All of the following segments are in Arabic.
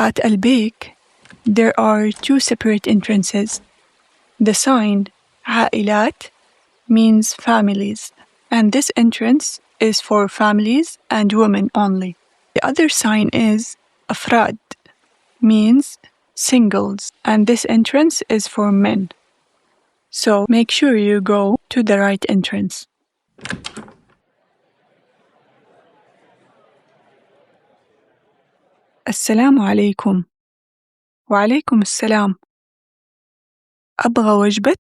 At Al-Baik, there are two separate entrances. The sign عائلات means families, and this entrance is for families and women only. The other sign is أفراد, means singles, and this entrance is for men. So make sure you go to the right entrance. السلام عليكم. وعليكم السلام. أبغى وجبة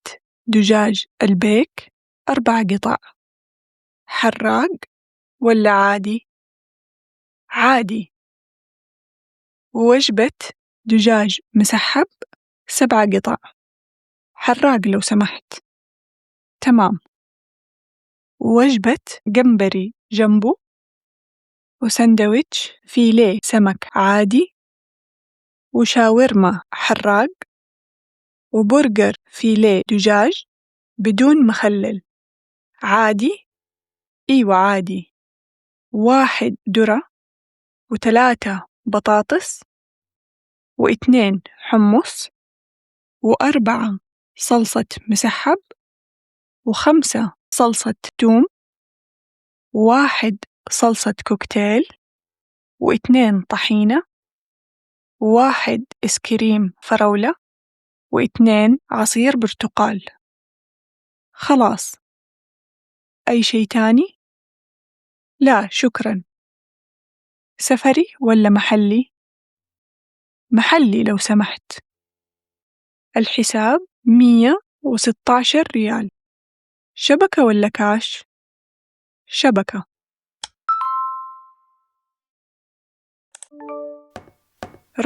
دجاج البيك 4 قطع. حراق ولا عادي؟ عادي. ووجبة دجاج مسحب 7 قطع. حراق لو سمحت. تمام. ووجبة جمبري جنبو، وساندويتش فيليه سمك عادي، وشاورما حراق، وبرجر فيليه دجاج بدون مخلل. عادي؟ إيوة عادي. 1 ذرة، و3 بطاطس، و2 حمص، و4 صلصة مسحب، و5 صلصة توم، و1 صلصة كوكتيل، و2 طحينة، و1 إسكريم فراولة، و2 عصير برتقال. خلاص. أي شي تاني؟ لا شكراً. سفري ولا محلي؟ محلي لو سمحت. الحساب 116 ريال. شبكة ولا كاش؟ شبكة.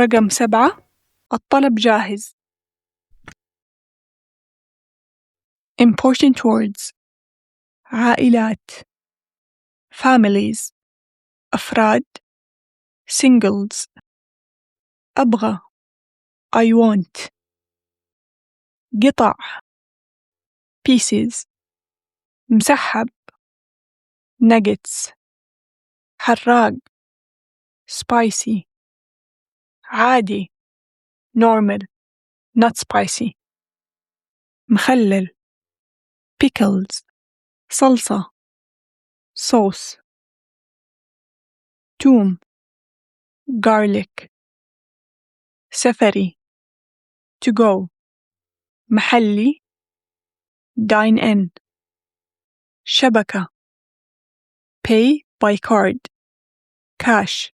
رقم 7. الطلب جاهز. Important words: عائلات families، أفراد singles، أبغى I want، قطع pieces، مسحب nuggets، حراق spicy، عادي normal not spicy، مخلل pickles، صلصة sauce، توم garlic، سفري to go، محلي dine in، شبكة pay by card، cash